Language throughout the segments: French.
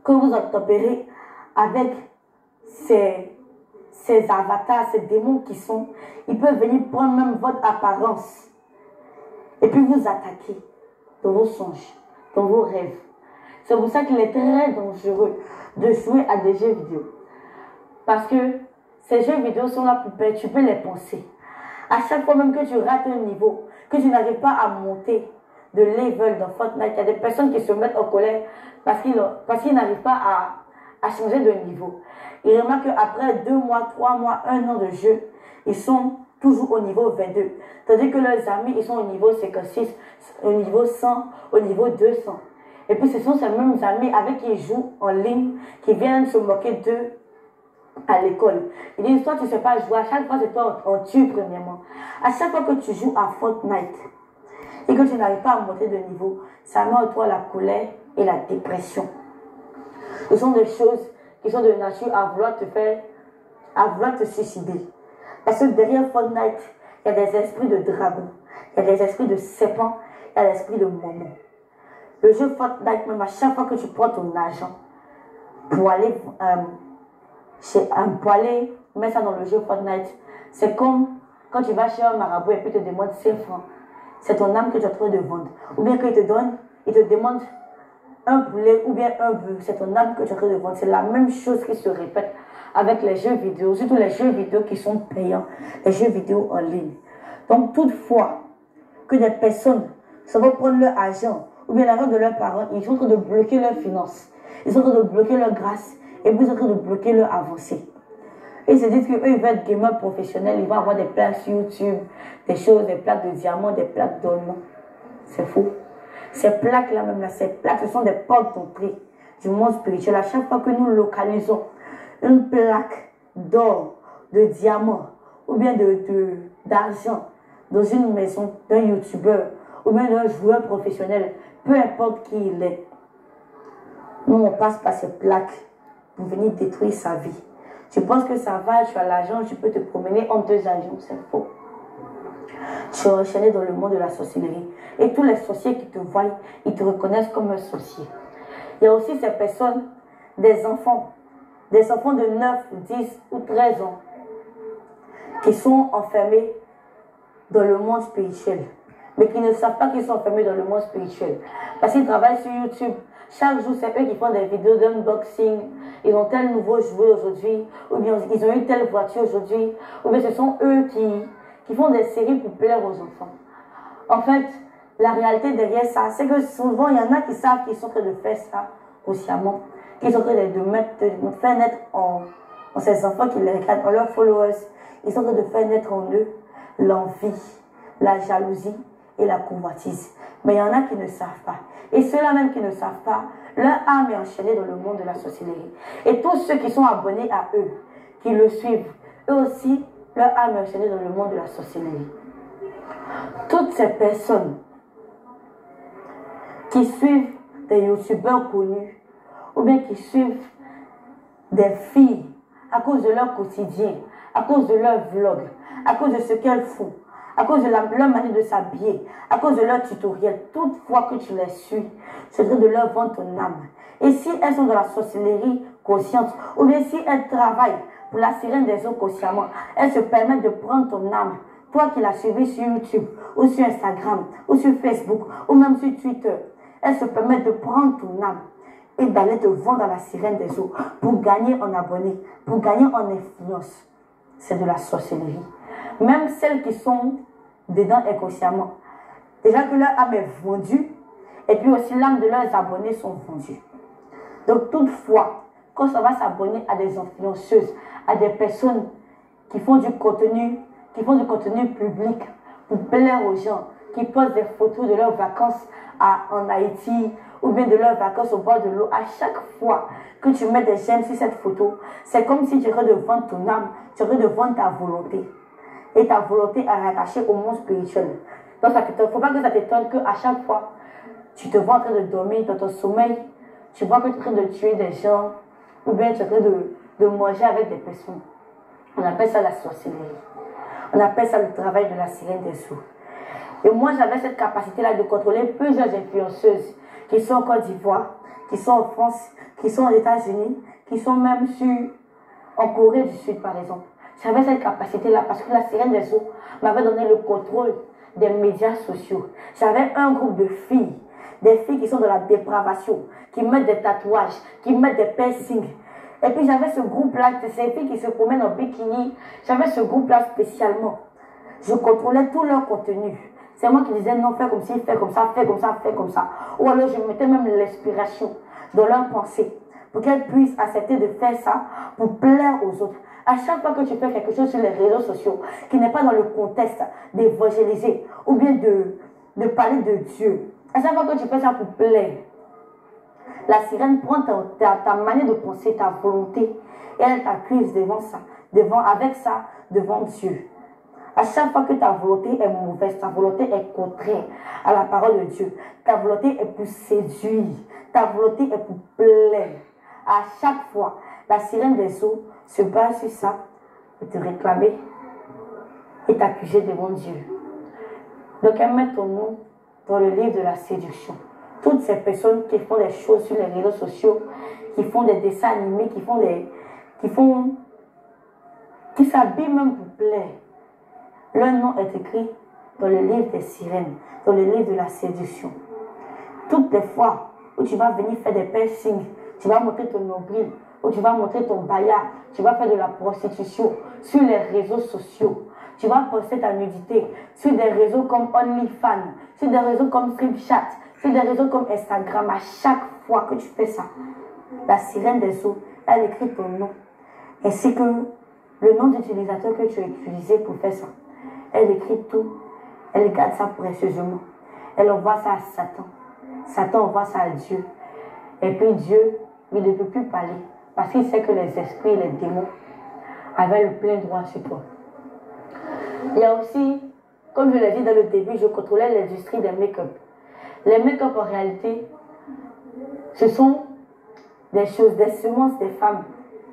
que vous obtempérez avec ces avatars, ces démons qui sont, ils peuvent venir prendre même votre apparence et puis vous attaquer dans vos songes, dans vos rêves. C'est pour ça qu'il est très dangereux de jouer à des jeux vidéo. Parce que ces jeux vidéo sont là pour perturber les pensées. À chaque fois même que tu rates un niveau, que tu n'arrives pas à monter de level dans Fortnite, il y a des personnes qui se mettent en colère parce qu'ils n'arrivent pas à changer de niveau. Ils remarquent qu'après 2 mois, 3 mois, 1 an de jeu, ils sont toujours au niveau 22. Tandis que leurs amis, ils sont au niveau 56, au niveau 100, au niveau 200. Et puis ce sont ces mêmes amis avec qui ils jouent en ligne, qui viennent se moquer d'eux à l'école. Ils disent, toi tu ne sais pas jouer, à chaque fois c'est toi on tue premièrement. À chaque fois que tu joues à Fortnite et que tu n'arrives pas à monter de niveau, ça met en toi la colère et la dépression. Ce sont des choses qui sont de nature à vouloir te suicider. Parce que derrière Fortnite, il y a des esprits de dragons, il y a des esprits de serpents, il y a l'esprit de moments. Le jeu Fortnite, même à chaque fois que tu prends ton argent pour aller mettre ça dans le jeu Fortnite, c'est comme quand tu vas chez un marabout et puis il te demande 5 francs. C'est ton âme que tu es en train de vendre. Ou bien qu'il te demande un poulet ou bien un bœuf. C'est ton âme que tu es en train de vendre. C'est la même chose qui se répète avec les jeux vidéo, surtout les jeux vidéo qui sont payants, les jeux vidéo en ligne. Donc toutefois que des personnes ça va prendre leur argent ou bien l'argent de leurs parents, ils sont en train de bloquer leurs finances, ils sont en train de bloquer leur grâce et puis ils sont en train de bloquer leur avancée. Et ils se disent qu'eux ils veulent être gamers professionnels, ils vont avoir des plaques sur YouTube, des choses, des plaques de diamants, des plaques d'or. Non, c'est faux. Ces plaques-là même là, ces plaques, ce sont des portes d'entrée du monde spirituel. À chaque fois que nous localisons une plaque d'or, de diamant ou bien d'argent dans une maison d'un youtubeur ou bien d'un joueur professionnel, peu importe qui il est, nous on passe par ces plaques pour venir détruire sa vie. Tu penses que ça va, tu as l'argent, tu peux te promener entre deux avions, c'est faux. Tu es enchaîné dans le monde de la sorcellerie. Et tous les sorciers qui te voient, ils te reconnaissent comme un sorcier. Il y a aussi ces personnes, des enfants de 9, 10 ou 13 ans, qui sont enfermés dans le monde spirituel, mais qui ne savent pas qu'ils sont enfermés dans le monde spirituel. Parce qu'ils travaillent sur YouTube. Chaque jour, c'est eux qui font des vidéos d'unboxing. Ils ont tel nouveau jouet aujourd'hui, ou bien ils ont eu telle voiture aujourd'hui, ou bien ce sont eux qui font des séries pour plaire aux enfants. En fait, la réalité derrière ça, c'est que souvent, il y en a qui savent qu'ils sont en train de faire ça consciemment, qu'ils sont en train de faire naître en ces enfants qui les regardent, en leurs followers, ils sont en train de faire naître en eux l'envie, la jalousie et la convoitise. Mais il y en a qui ne savent pas. Et ceux-là même qui ne savent pas, leur âme est enchaînée dans le monde de la sorcellerie. Et tous ceux qui sont abonnés à eux, qui le suivent, eux aussi, leur âme est enchaînée dans le monde de la sorcellerie. Toutes ces personnes qui suivent des youtubeurs connus, ou bien qui suivent des filles à cause de leur quotidien, à cause de leur vlog, à cause de ce qu'elles font, à cause de leur manière de s'habiller, à cause de leur tutoriel, toutefois que tu les suis, c'est de leur vendre ton âme. Et si elles sont dans la sorcellerie consciente, ou bien si elles travaillent pour la sirène des eaux consciemment, elles se permettent de prendre ton âme, toi qui l'as suivi sur YouTube, ou sur Instagram, ou sur Facebook, ou même sur Twitter, elles se permettent de prendre ton âme et d'aller te vendre à la sirène des eaux pour gagner en abonnés, pour gagner en influence. C'est de la sorcellerie. Même celles qui sont dedans inconsciemment. Déjà que leur âme est vendue, et puis aussi l'âme de leurs abonnés sont vendus. Donc toutefois, quand on va s'abonner à des influenceuses, à des personnes qui font du contenu public pour plaire aux gens, qui postent des photos de leurs vacances en Haïti, ou bien de leurs vacances au bord de l'eau, à chaque fois que tu mets des j'aime sur cette photo, c'est comme si tu aurais de vendre ton âme, tu aurais de vendre ta volonté. Et ta volonté est rattachée au monde spirituel. Donc il ne faut pas que ça t'étonne qu'à chaque fois, tu te vois en train de dormir dans ton sommeil, tu vois que tu es en train de tuer des gens, ou bien tu es en train de manger avec des personnes. On appelle ça la sorcellerie. On appelle ça le travail de la sirène des eaux. Et moi, j'avais cette capacité-là de contrôler plusieurs influenceuses qui sont en Côte d'Ivoire, qui sont en France, qui sont aux États-Unis, qui sont même en Corée du Sud, par exemple. J'avais cette capacité-là parce que la sirène des eaux m'avait donné le contrôle des médias sociaux. J'avais un groupe de filles, des filles qui sont dans la dépravation, qui mettent des tatouages, qui mettent des piercings. Et puis j'avais ce groupe-là, ces filles qui se promènent en bikini. J'avais ce groupe-là spécialement. Je contrôlais tout leur contenu. C'est moi qui disais non, fais comme ci, fais comme ça, fais comme ça, fais comme ça. Ou alors je mettais même l'inspiration dans leurs pensées pour qu'elles puissent accepter de faire ça pour plaire aux autres. À chaque fois que tu fais quelque chose sur les réseaux sociaux qui n'est pas dans le contexte d'évangéliser ou bien de parler de Dieu, à chaque fois que tu fais ça pour plaire, la sirène prend ta manière de penser, ta volonté, et elle t'accuse avec ça, devant Dieu. À chaque fois que ta volonté est mauvaise, ta volonté est contraire à la parole de Dieu, ta volonté est pour séduire, ta volonté est pour plaire. À chaque fois, la sirène des eaux se base sur ça pour te réclamer et t'accuser devant Dieu. Donc, elle met ton nom dans le livre de la séduction. Toutes ces personnes qui font des choses sur les réseaux sociaux, qui font des dessins animés, qui s'habillent même pour plaire, leur nom est écrit dans le livre des sirènes, dans le livre de la séduction. Toutes les fois où tu vas venir faire des piercings, tu vas montrer ton nombril, où tu vas montrer ton baya, tu vas faire de la prostitution sur les réseaux sociaux. Tu vas poster ta nudité sur des réseaux comme OnlyFans, sur des réseaux comme Snapchat, sur des réseaux comme Instagram. À chaque fois que tu fais ça, la sirène des eaux, elle écrit ton nom, ainsi que le nom d'utilisateur que tu as utilisé pour faire ça. Elle écrit tout, elle garde ça précieusement. Elle envoie ça à Satan. Satan envoie ça à Dieu. Et puis Dieu, il ne peut plus parler parce qu'il sait que les esprits et les démons avaient le plein droit sur toi. Il y a aussi, comme je l'ai dit dans le début, je contrôlais l'industrie des make-up. Les make-up en réalité, ce sont des choses, des semences des femmes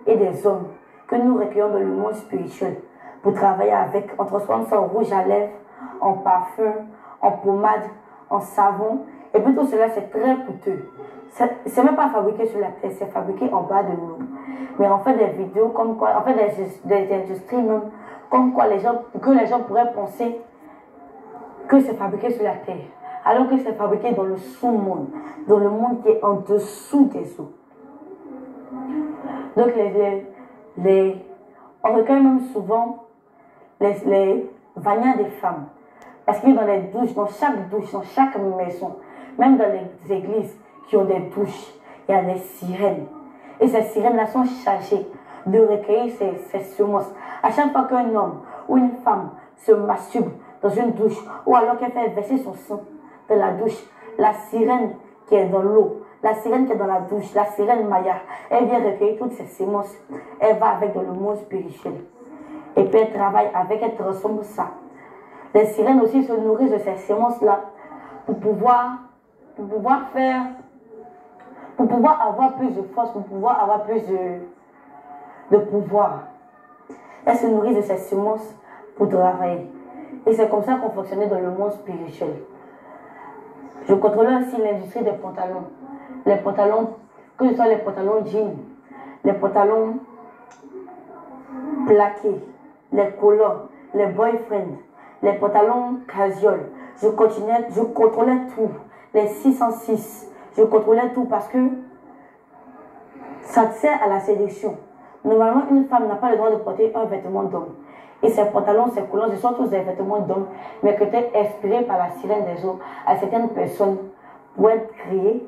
et des hommes que nous recueillons dans le monde spirituel pour travailler avec. On transforme ça en rouge à lèvres, en parfum, en pommade, en savon. Et puis tout cela, c'est très coûteux. C'est même pas fabriqué sur la terre, c'est fabriqué en bas de l'eau. Mais on fait des vidéos comme quoi, on fait des industries même, comme quoi les gens pourraient penser que c'est fabriqué sur la terre. Alors que c'est fabriqué dans le sous-monde, dans le monde qui est en dessous des eaux. Donc on recueille même souvent les vanias des femmes. Parce que dans les douches, dans chaque maison, même dans les églises qui ont des douches, il y a des sirènes. Et ces sirènes-là sont chargées de recueillir ces semences. À chaque fois qu'un homme ou une femme se masturbe dans une douche, ou alors qu'elle fait verser son sang dans la douche, la sirène qui est dans l'eau, la sirène qui est dans la douche, la sirène Maya, elle vient recueillir toutes ces semences. Elle va avec dans le monde spirituel. Et puis elle travaille avec, elle transforme ça. Les sirènes aussi se nourrissent de ces semences-là pour pouvoir avoir plus de force, pour pouvoir avoir plus de pouvoir. Elles se nourrissent de ces semences pour travailler. Et c'est comme ça qu'on fonctionnait dans le monde spirituel. Je contrôlais aussi l'industrie des pantalons. Les pantalons, que ce soit les pantalons jeans, les pantalons plaqués, les collants, les boyfriends, les pantalons casual. Je contrôlais tout. Les 606, je contrôlais tout parce que ça sert à la séduction. Normalement, une femme n'a pas le droit de porter un vêtement d'homme. Et ces pantalons, ces collants, ce sont tous des vêtements d'hommes, mais qui étaient inspirés par la sirène des eaux à certaines personnes pour être créées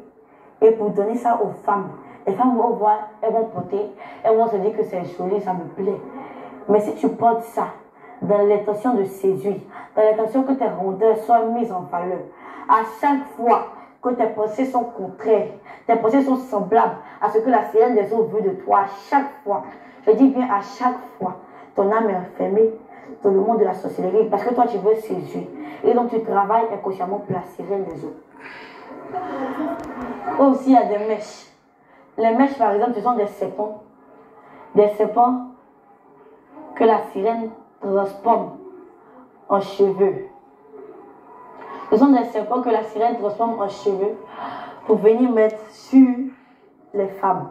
et pour donner ça aux femmes. Les femmes vont voir, elles vont porter, elles vont se dire que c'est joli, ça me plaît. Mais si tu portes ça dans l'intention de séduire, dans l'intention que tes rondeurs soient mises en valeur, à chaque fois que tes pensées sont contraires, tes pensées sont semblables à ce que la sirène des eaux veut de toi, à chaque fois, je dis bien à chaque fois, ton âme est enfermée dans le monde de la sorcellerie parce que toi tu veux séduire. Et donc tu travailles inconsciemment pour la sirène des eaux. Aussi il y a des mèches. Les mèches par exemple ce sont des serpents. Des serpents que la sirène transforme en cheveux. Ce sont des serpents que la sirène transforme en cheveux pour venir mettre sur les femmes.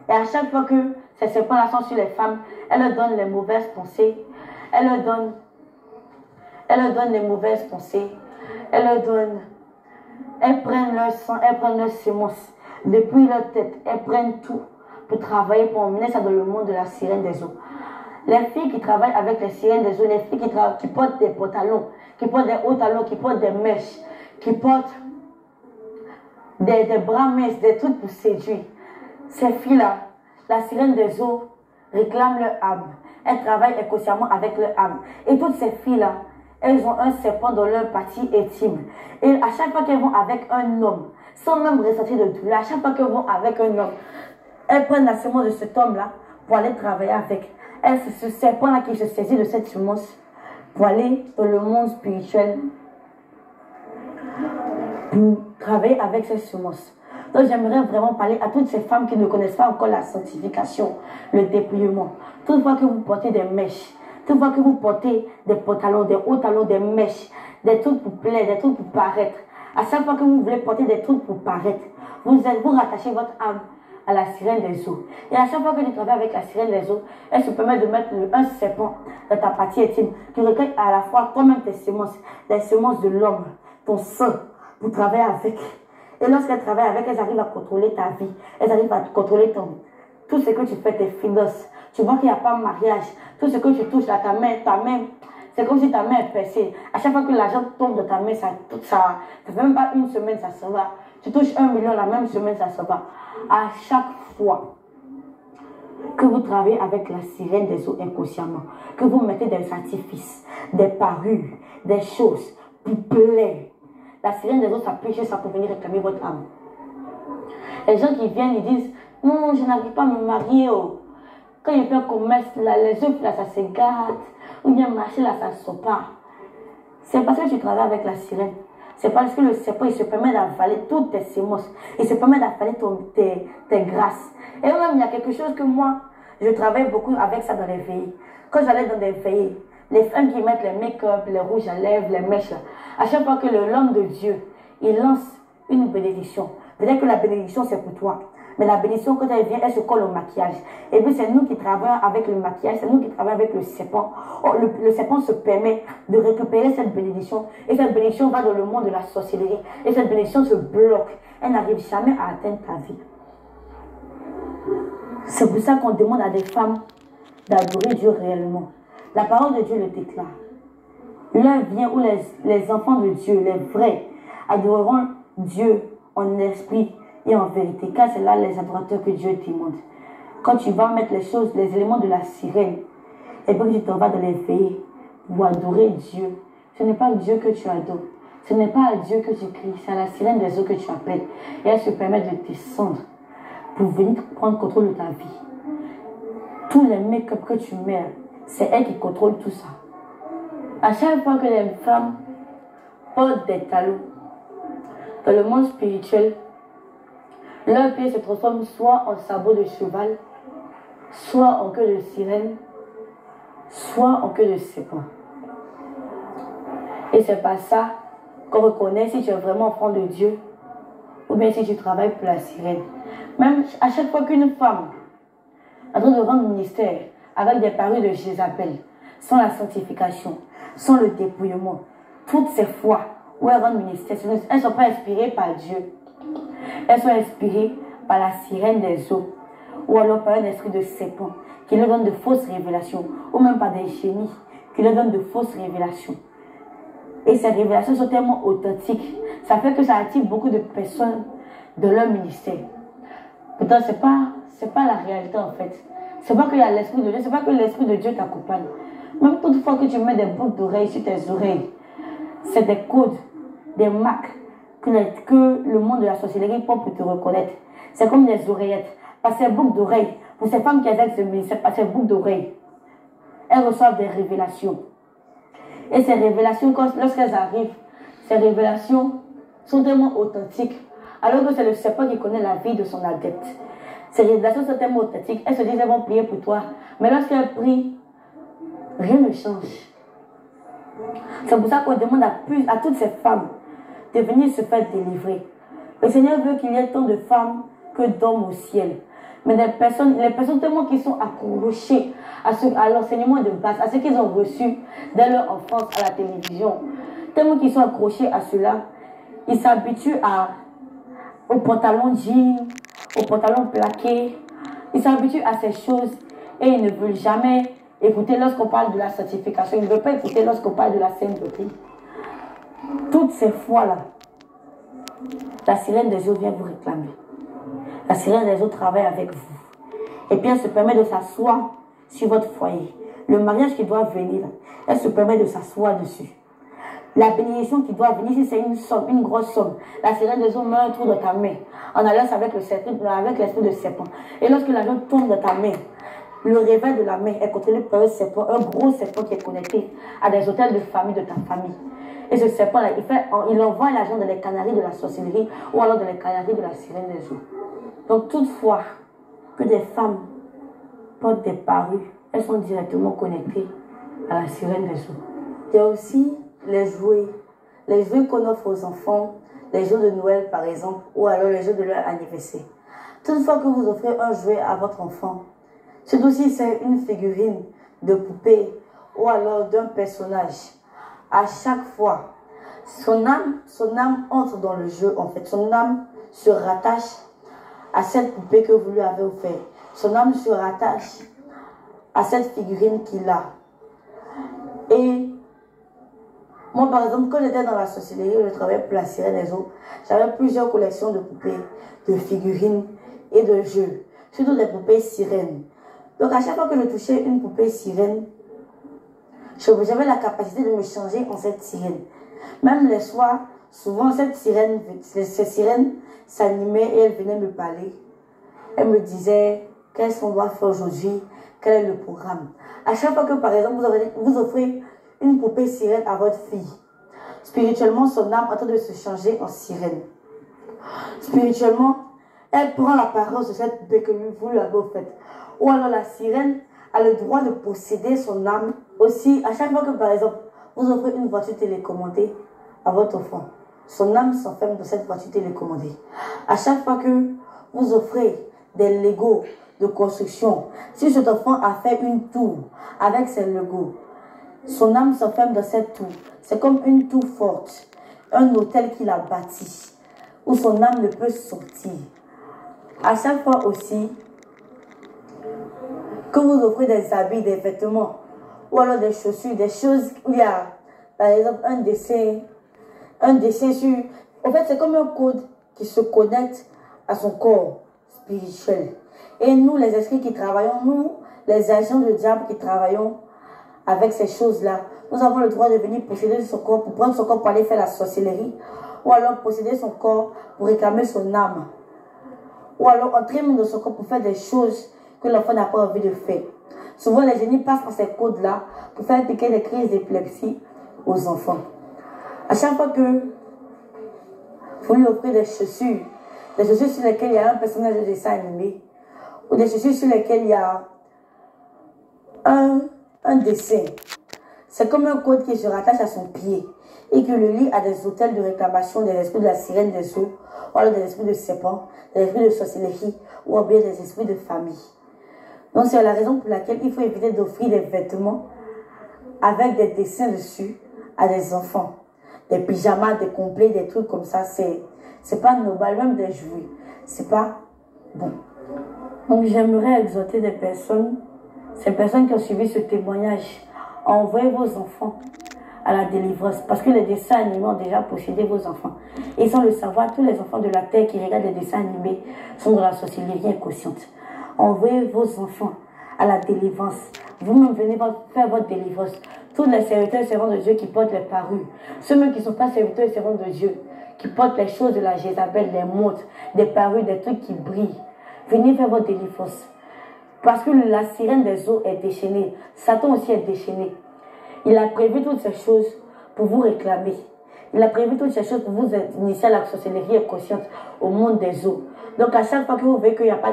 Et à chaque fois que ces serpents-là sont sur les femmes, elles leur donnent les mauvaises pensées. Elles leur donnent les mauvaises pensées. Elles prennent leur sang, elles prennent leur sémence. Depuis leur tête, elles prennent tout pour travailler, pour emmener ça dans le monde de la sirène des eaux. Les filles qui travaillent avec les sirènes des eaux, les filles qui portent des pantalons, qui portent des hauts talons, qui portent des mèches, qui portent des bras minces, des trucs pour séduire. Ces filles-là, la sirène des eaux réclame leur âme. Elles travaillent inconsciemment avec leur âme. Et toutes ces filles-là, elles ont un serpent dans leur partie intime. Et à chaque fois qu'elles vont avec un homme, sans même ressentir de douleur, à chaque fois qu'elles vont avec un homme, elles prennent la semence de cet homme-là pour aller travailler avec. C'est ce serpent-là qui se saisit de cette semence pour aller dans le monde spirituel, pour travailler avec cette semence. Donc j'aimerais vraiment parler à toutes ces femmes qui ne connaissent pas encore la sanctification, le dépouillement. Toutefois que vous portez des mèches, toutefois que vous portez des pantalons, des hauts talons, des mèches, des trucs pour plaire, des trucs pour paraître. À chaque fois que vous voulez porter des trucs pour paraître, vous rattachez votre âme à la sirène des eaux. Et à chaque fois que tu travailles avec la sirène des eaux, elle se permet de mettre un serpent dans ta partie intime qui recueille à la fois toi-même tes semences, les semences de l'homme, ton sang, pour travailler avec. Et lorsqu'elles travaillent avec, elles arrivent à contrôler ta vie. Elles arrivent à contrôler tout ce que tu fais, tes finances. Tu vois qu'il n'y a pas de mariage. Tout ce que tu touches à ta main, c'est comme si ta main est percée. À chaque fois que l'argent tombe dans ta main, ça fait même pas une semaine, ça se va. Tu touches 1 million la même semaine, ça se va. À chaque fois que vous travaillez avec la sirène des eaux inconsciemment, que vous mettez des artifices, des parures, des choses pour plaire, la sirène des eaux s'applique ça pour venir réclamer votre âme. Les gens qui viennent, ils disent, non, je n'arrive pas à me marier. Oh. Quand ils font commerce, là, les œufs, là, ça se gâte. Ou bien marcher, là, ça ne sort pas. C'est parce que tu travailles avec la sirène. C'est parce que le serpent, il se permet d'avaler toutes tes semences. Il se permet d'avaler tes grâces. Et même, il y a quelque chose que moi, je travaille beaucoup avec ça dans les veillées. Quand j'allais dans des veillées, les femmes qui mettent les make-up, les rouges à lèvres, les mèches, là, à chaque fois que l'homme de Dieu, il lance une bénédiction. Peut-être que la bénédiction, c'est pour toi. Mais la bénédiction, quand elle vient, elle se colle au maquillage. Et puis, c'est nous qui travaillons avec le maquillage, c'est nous qui travaillons avec le serpent. Le serpent se permet de récupérer cette bénédiction. Et cette bénédiction va dans le monde de la sorcellerie. Et cette bénédiction se bloque. Elle n'arrive jamais à atteindre ta vie. C'est pour ça qu'on demande à des femmes d'adorer Dieu réellement. La parole de Dieu le déclare. L'heure vient où les enfants de Dieu, les vrais, adoreront Dieu en esprit et en vérité, car c'est là les adorateurs que Dieu demande. Quand tu vas mettre les choses, les éléments de la sirène, et puis tu t'en vas dans les veillées pour adorer Dieu, ce n'est pas Dieu que tu adores, ce n'est pas à Dieu que tu cries, c'est à la sirène des eaux que tu appelles. Et elle se permet de descendre pour venir prendre contrôle de ta vie. Tous les make-up que tu mets, c'est elle qui contrôle tout ça. À chaque fois que les femmes portent des talons dans le monde spirituel, leurs pieds se transforment soit en sabots de cheval, soit en queue de sirène, soit en queue de serpent. Et c'est pas ça qu'on reconnaît si tu es vraiment enfant de Dieu ou bien si tu travailles pour la sirène. Même à chaque fois qu'une femme est en train de rendre ministère avec des parures de Jézabel, sans la sanctification, sans le dépouillement, toutes ces fois où elles rendent ministère, elles ne sont pas inspirées par Dieu. Elles sont inspirées par la sirène des eaux, ou alors par un esprit de serpent qui leur donne de fausses révélations, ou même par des génies qui leur donnent de fausses révélations. Et ces révélations sont tellement authentiques, ça fait que ça attire beaucoup de personnes de leur ministère. Pourtant, ce n'est pas la réalité en fait. C'est pas qu'il y a l'esprit de Dieu, c'est pas que l'esprit de Dieu t'accompagne. Même toutefois que tu mets des boucles d'oreilles sur tes oreilles, c'est des codes, des marques que le monde de la sorcellerie prend pour te reconnaître. C'est comme des oreillettes. Par ces boucles d'oreilles, pour ces femmes qui exercent ce ministère, par ces boucles d'oreilles, elles reçoivent des révélations. Et ces révélations, lorsqu'elles arrivent, ces révélations sont tellement authentiques, alors que c'est le serpent qui connaît la vie de son adepte. Ces révélations sont tellement authentiques, elles se disent qu'elles vont prier pour toi, mais lorsqu'elles prient, rien ne change. C'est pour ça qu'on demande à toutes ces femmes de venir se faire délivrer. Le Seigneur veut qu'il y ait tant de femmes que d'hommes au ciel. Mais les personnes tellement qui sont accrochées à l'enseignement de base, à ce qu'ils ont reçu dès leur enfance à la télévision, tellement qu'ils sont accrochés à cela, ils s'habituent aux pantalons jeans, aux pantalons plaqués, ils s'habituent à ces choses et ils ne veulent jamais écouter lorsqu'on parle de la sanctification, ils ne veulent pas écouter lorsqu'on parle de la sainteté. Toutes ces fois-là, la sirène des eaux vient vous réclamer. La sirène des eaux travaille avec vous. Et puis elle se permet de s'asseoir sur votre foyer. Le mariage qui doit venir, elle se permet de s'asseoir dessus. La bénédiction qui doit venir, si c'est une somme, une grosse somme, la sirène des eaux met un trou dans ta main, en alliance avec l'esprit de serpent. Et lorsque l'argent tombe dans ta main, le réveil de la main est contrôlé par un serpent, un gros serpent qui est connecté à des hôtels de famille de ta famille. Et ce serpent-là, il envoie l'argent dans les canaries de la sorcellerie ou alors dans les canaries de la sirène des eaux. Donc toutefois que des femmes portent des parures, elles sont directement connectées à la sirène des eaux. Il y a aussi les jouets qu'on offre aux enfants, les jours de Noël par exemple, ou alors les jours de leur anniversaire. Toutefois que vous offrez un jouet à votre enfant, surtout si c'est une figurine de poupée ou alors d'un personnage, à chaque fois, son âme entre dans le jeu en fait. Son âme se rattache à cette poupée que vous lui avez offerte. Son âme se rattache à cette figurine qu'il a. Et moi, par exemple, quand j'étais dans la sorcellerie, je travaillais pour la sirène des eaux, j'avais plusieurs collections de poupées, de figurines et de jeux. Surtout des poupées sirènes. Donc, à chaque fois que je touchais une poupée sirène, j'avais la capacité de me changer en cette sirène. Même les soirs, souvent, ces sirènes s'animaient et elles venaient me parler. Elles me disaient qu'est-ce qu'on doit faire aujourd'hui, quel est le programme. À chaque fois que, par exemple, vous offrez une poupée sirène à votre fille, spirituellement, son âme est en train de se changer en sirène. Spirituellement, elle prend l'apparence de cette poupée que vous lui avez offerte. Ou alors la sirène a le droit de posséder son âme. Aussi, à chaque fois que, par exemple, vous offrez une voiture télécommandée à votre enfant, son âme s'enferme dans cette voiture télécommandée. À chaque fois que vous offrez des Legos de construction, si cet enfant a fait une tour avec ses Legos, son âme s'enferme dans cette tour. C'est comme une tour forte, un hôtel qu'il a bâti, où son âme ne peut sortir. À chaque fois aussi que vous offrez des habits, des vêtements, ou alors des chaussures, des choses où il y a, par exemple, un dessin sur... En fait, c'est comme un code qui se connecte à son corps spirituel. Et nous, les esprits qui travaillons, nous, les agents de diable qui travaillons avec ces choses-là, nous avons le droit de venir posséder son corps, pour prendre son corps pour aller faire la sorcellerie, ou alors posséder son corps pour réclamer son âme, ou alors entrer dans son corps pour faire des choses que l'enfant n'a pas envie de faire. Souvent, les génies passent par ces codes-là pour faire piquer des crises d'épilepsie aux enfants. À chaque fois que vous lui offrez des chaussures sur lesquelles il y a un personnage de dessin animé, ou des chaussures sur lesquelles il y a un dessin, c'est comme un code qui se rattache à son pied et qui le lie à des hôtels de réclamation des esprits de la sirène des eaux, ou alors des esprits de serpent, des esprits de sorcellerie, ou bien des esprits de famille. Donc c'est la raison pour laquelle il faut éviter d'offrir des vêtements avec des dessins dessus à des enfants. Des pyjamas, des complets, des trucs comme ça, c'est pas normal, même des jouets. C'est pas bon. Donc j'aimerais exhorter ces personnes qui ont suivi ce témoignage, à envoyer vos enfants à la délivrance. Parce que les dessins animés ont déjà possédé vos enfants. Et sans le savoir, tous les enfants de la terre qui regardent les dessins animés sont dans la sorcellerie inconsciente. Envoyez vos enfants à la délivrance. Vous-même venez faire votre délivrance. Tous les serviteurs et servants de Dieu qui portent les parures, ceux même qui ne sont pas serviteurs et servants de Dieu, qui portent les choses de la Jézabel, les montres, des parures, des trucs qui brillent, venez faire votre délivrance. Parce que la sirène des eaux est déchaînée. Satan aussi est déchaîné. Il a prévu toutes ces choses pour vous réclamer. Il a prévu toutes ces choses pour vous initier à la sorcellerie inconsciente au monde des eaux. Donc à chaque fois que vous voyez qu'il n'y a pas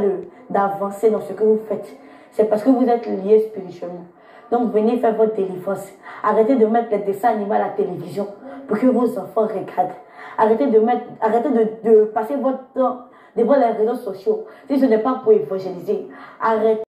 d'avancée dans ce que vous faites, c'est parce que vous êtes liés spirituellement. Donc venez faire votre délivrance. Arrêtez de mettre les dessins animés à la télévision pour que vos enfants regardent. Arrêtez de passer votre temps devant les réseaux sociaux, si ce n'est pas pour évangéliser, arrêtez.